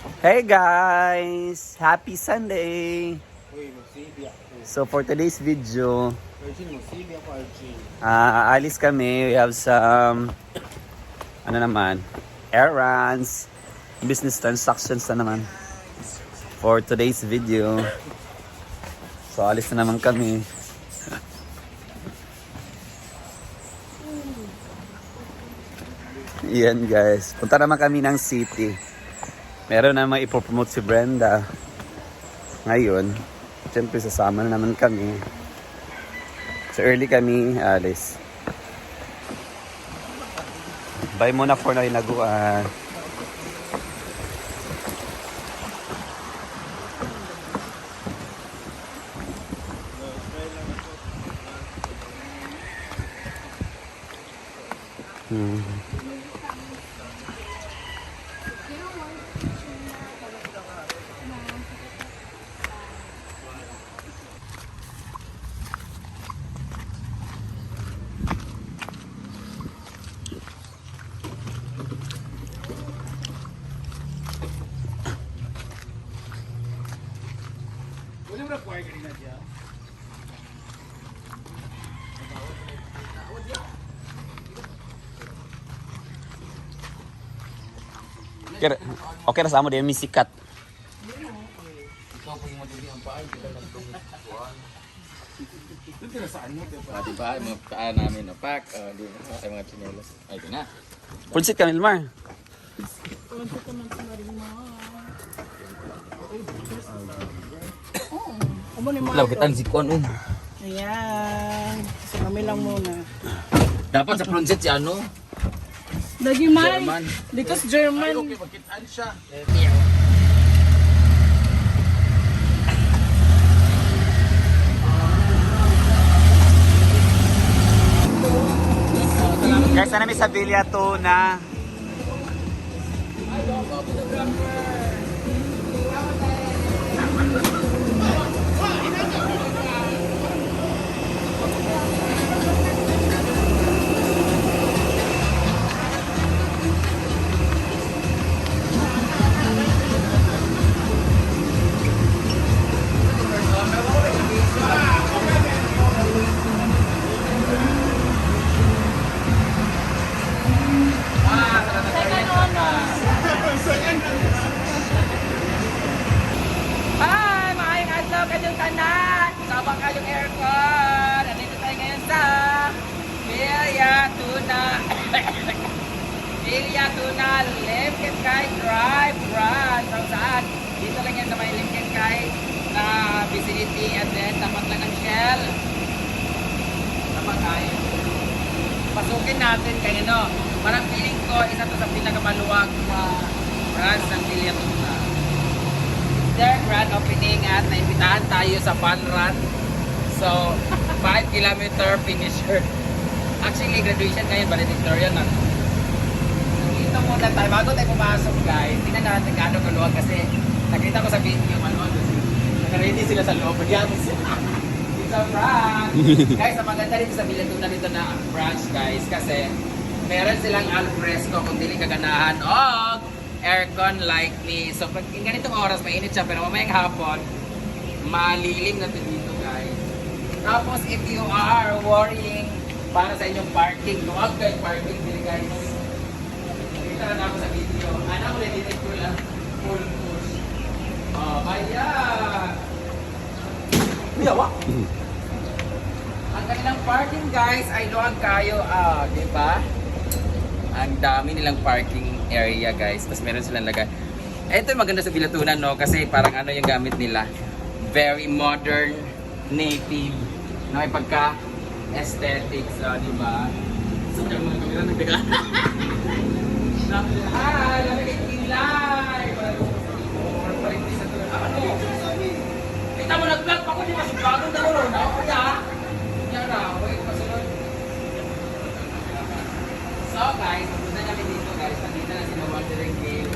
Hey guys! Happy Sunday! Uy, magsibi ako. So for today's video, Arjun, magsibi ako, Arjun. aalis kami. We have some, errands, business transactions na naman for today's video. So alis na naman kami. Yan guys, punta naman kami ng city. Meron naman ipopromote si Brenda. Ngayon, siyempre sasama na naman kami. So early kami alis. Bye muna for na hinaguan. Wala mo na kuhay ka rin na dyan? Okay na sa amo din may sikat. Ikaw pag matuli ang paan, kita lang itong kuhan. Ito na saan mo, diba? Diba, mga paan namin na pack, di ba, ay mga chinelas. Ay, ito na. Punsit ka, Milmar. Lagitan si Kwan, Ayan. So kami lang muna. Dapat sa Pronset si ano? Lagi man. German. Because German. Okay, magkitaan siya. Guys, na namin sa Villa Tuna. Hi! Maayong adlaw kayong tanan! Sabang kayong aircon! Nandito tayo ngayon sa Villa Tuna Villa Tuna Limketay Drive Branch kung saan dito lang yan sa may Limketay na vicinity and then tapat lang ng Shell tapat tayo pasukin natin kayo no parang feeling ko isa to sa pinakamaluwag na branch ng Villa Tuna their grand opening at naimbitahan tayo sa fun run. So, 5 kilometer finisher. Actually, graduation ngayon, valedictorian na. Dito muna tayo, bago tayo pumasok guys, tingnan natin gaano kaluwag kasi nakita ko sa video, naka-ready sila sa loob. It's a prank! Guys, ang maganda rin sa Villa Tuna dito na branch guys kasi meron silang alfresco kung dili kaganahan aircon like me. So pag ganitong oras mainit siya pero mamayang hapon malilim na dito guys. Tapos if you are worrying para sa inyong parking, luwag kayo parking dili guys. Nakita na ako sa video. Anak ko rin ko lang full push. Ayan. Yawa. Ang kanilang parking guys ay luwag kayo di ba? Ang dami nilang parking area guys. Tapos meron silang lagay. Ito yung maganda sa Villa Tuna no kasi parang ano yung gamit nila. Very modern, native, na may pagka aesthetics, di ba? So yung mga kamera nagdaga. Hi! Lamig kilay! Kita mo nag-vlog pa ko di mas bagong dalo na ako ya. Yan na, wait pasunod. So guys, pupunta namin dito guys. Nandito na sila Wandering Cave.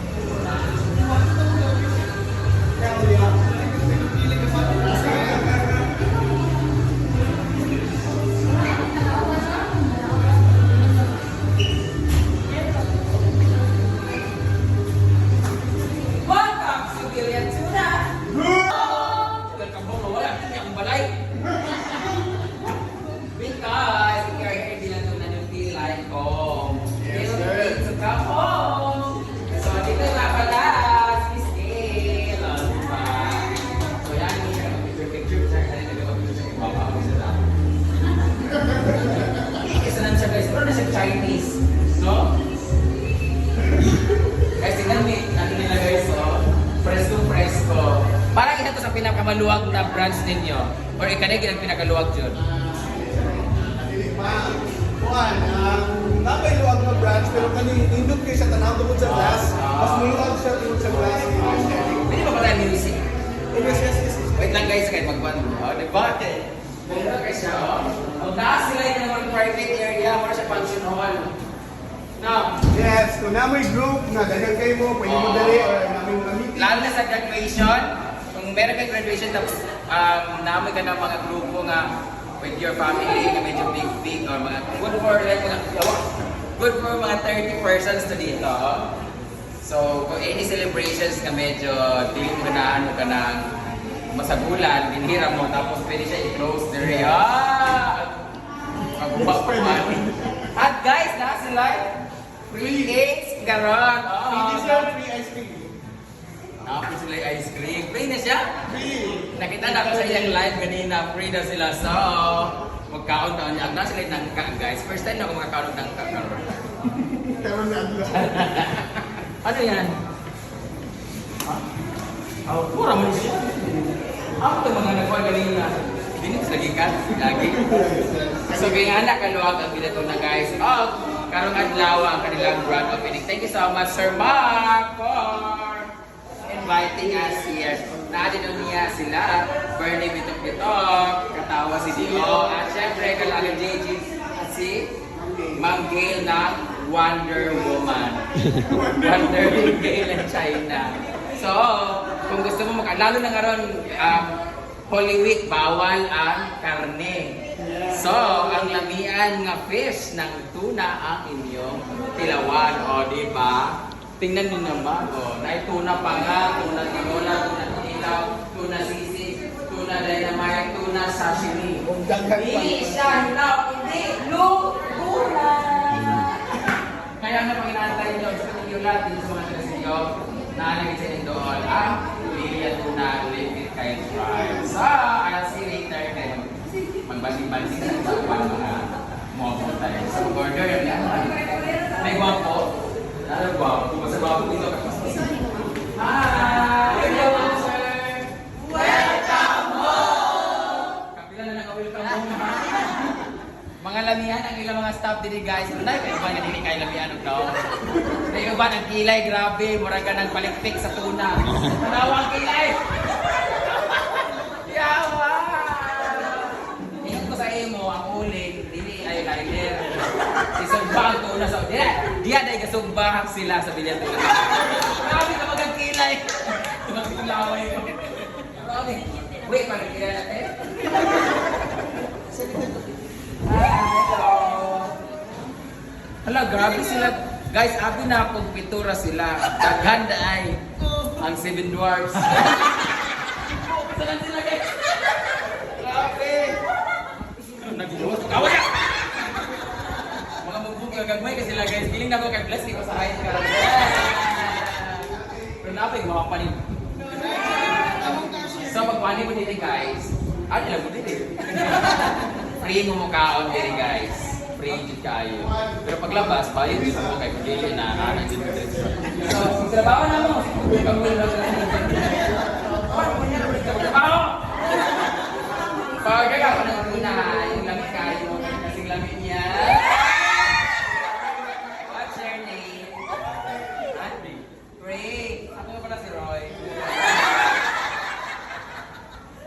pinakamaluwag na branch ninyo? Or ikanay ang pinakaluwag dyan? Kuan, napay luwag na branch pero kani indot kay sa tanaw tungod sa glass. Mas muluwag siya tungod sa glass. Pwede ba pala music? Yes. Wait lang guys, kahit magban. Oh, diba? Meron guys siya, oh. Ang taas sila yung naman private area, muna sa function hall. Now, Yes, kung namoy group na dagang kayo mo, pwede mo dali or namin mga meeting. lalo na sa graduation, kung meron kang graduation tapos namin ka ng mga grupo nga with your family na medyo big or mga good for like mga 30 persons to dito. So, kung any celebrations na medyo dili mo ganahan mo ka ng masagulan, binhira mo, tapos pwede siya i-close the area. At guys, nasa live, free cakes, garon. Free dessert, free ice cream. Tapos sila yung ice cream. Free na siya? Free. Nakita na ako sa iyang live kanina, free na sila. So, magkaon taon niya. Agna sila yung nangka, guys. First time na ako magkaon ng nangka. Pero na Ano yan? Oh, pura mo siya. Ako ito mga nagkuhan kanina. Binis lagi ka, lagi. So, kaya anak kaluwag ang binato na guys. Oh, karong adlaw ang kanilang grand opening. Thank you so much, Sir Mark, for inviting us here. Naadin niya sila, Bernie Bitok-Bitok, katawa si Dio, at syempre kalagang JJ at si Ma'am Gail ng Wonder Woman. Wonder Gail ng China. So, kung gusto mo lalo na ngayon, Holy Week, bawal ang karne. So, ang lamian nga fish ng tuna ang inyong tilawan. O, di ba? Tingnan niyo naman. O, tuna pa nga, tuna tinola, tuna ilaw, tuna sisig, tuna dynamite, tuna sashimi. Hindi siya, hindi, tuna. Kaya nga pag inaantay nyo, gusto ninyo lahat dito sa mga talasinyo, naalagay sa inyo doon ang Lilia Tuna Liquid Kite Fries. So, I'll see you later. Kaya magbanding-banding sa mga mga tayo. So, order yan. May guwapo. Ano guwapo? Basta guwapo dito. Hi! Hello, sir! Welcome home! Kapila na naka-welcome home. Mga lamihan ang ilang mga staff dito guys. Unay, kayo ba na hindi kayo lamihan og daw? Kayo ba ng kilay? Grabe, murag ka ng palikpik sa tuna. Tanawa ang kilay! Yawa! Ingat ko sa imo, ang uling, dili ay liner. Isugbang tuna sa... Diya dahil kasugbahak sila sa bilya tuna. Grabe ka mag kilay! Magkulaway ko. Grabe. Wait, pag-kilay natin. Hala, grabe sila. Guys, abi na pag pitura sila. Daghanda ay ang Seven Dwarfs. Saan sila guys? Grabe. Nag-uot. Kawa na! Mga mabug gagmay ka sila guys. Feeling na ko kay Bless, di ko sa height ka. Pero napay, makapanin. So, pagpani mo dito guys. Ano lang mo dito? Free mo mukhaon dito guys. Free dito kayo. Pero paglabas, bayad dito mo kay Pagili na anak dito dito. So, trabaho na mo. Pagmula na sila. Trabaho! Pag gagawa ko ng una, yung lamit kayo, kasing lamit niya. What's your name? Andy. Ray. Ako nga pala si Roy.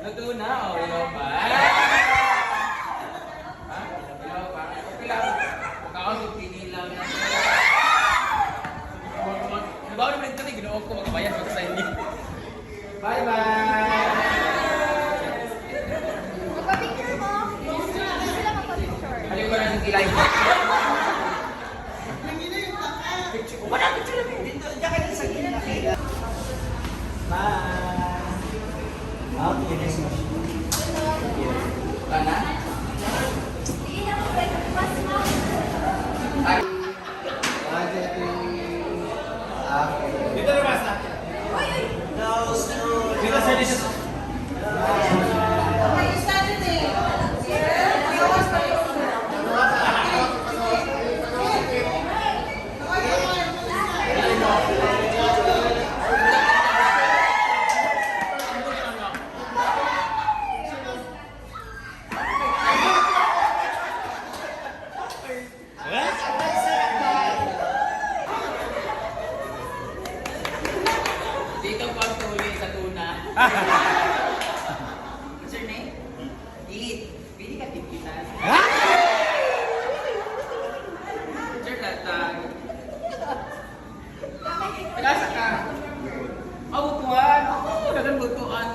Luto na, o ilaw pa? Ha? Ilaw pa? Okay lang. Pagkaon yung pinilaw na. Nabaw naman ito, ginoon ko magbayan ko sa inyo. Bye-bye! Magpa-picture mo? Sila magpa-picture. Halip ko na yung kilay ko. Picture ko. Wala picture lang yun. Dito, diyan kayo sa gina. Bye! Okay, next question. Kana? Ay. Dito na ba sa akin? Dito sa dito. What's your name? Eat. Pili ka tipitas. Sir, latag. Nasa ka? Butuan. Oo, dagang butuan.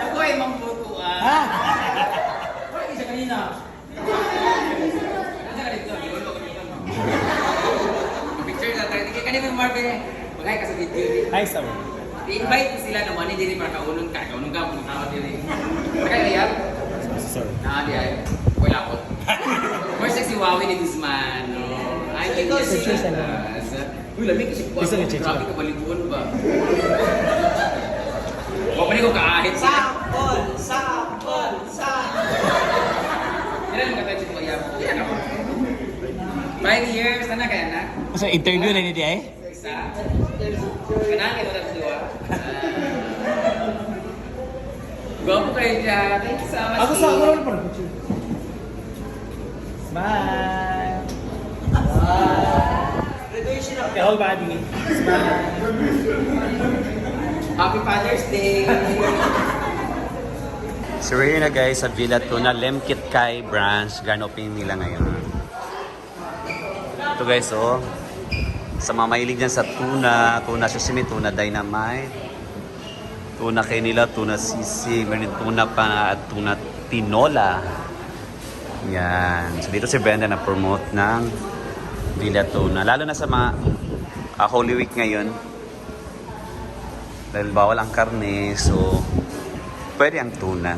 Ako ay mang butuan. Wala isa kanina. Nasa ka dito. Picture na tayo. Kanina yung Marvin. Magay ka sa video. Hi, Samu. I-invite ko sila naman, hindi rin para kaunong ka. Kaunong ka, pumunta ka din. Kaya ayap? Sorry. Di ay. Wala ko. First si Wawi ni Guzman. Ay, ikaw si Uy, lamig kasi ko. Isa ni Chicho. Grabe ka balikuan ba? Huwag pa rin ko kaahit. Sample! Ilan mo ka tayo Chicho ayap? Yan ako. 5 years, sana kaya na? Sa interview na nito ay? Isa. Kanangin mo na dua. Gwapo kayo dyan. Thank you so much. Ako sa roll pa. Smile. The whole body. Smile. Happy Father's Day. So we're here na guys sa Villa Tuna Lemkit Kai branch. Ganopin nila ngayon. Ito guys, oh. Sa mga mahilig dyan sa tuna, tuna sashimi, tuna dynamite, tuna kanila, tuna sisig, meron tuna pa at tuna tinola. Yan. So dito si Brenda na promote ng Villa Tuna. Lalo na sa mga Holy Week ngayon. Dahil bawal ang karne, so pwede ang tuna.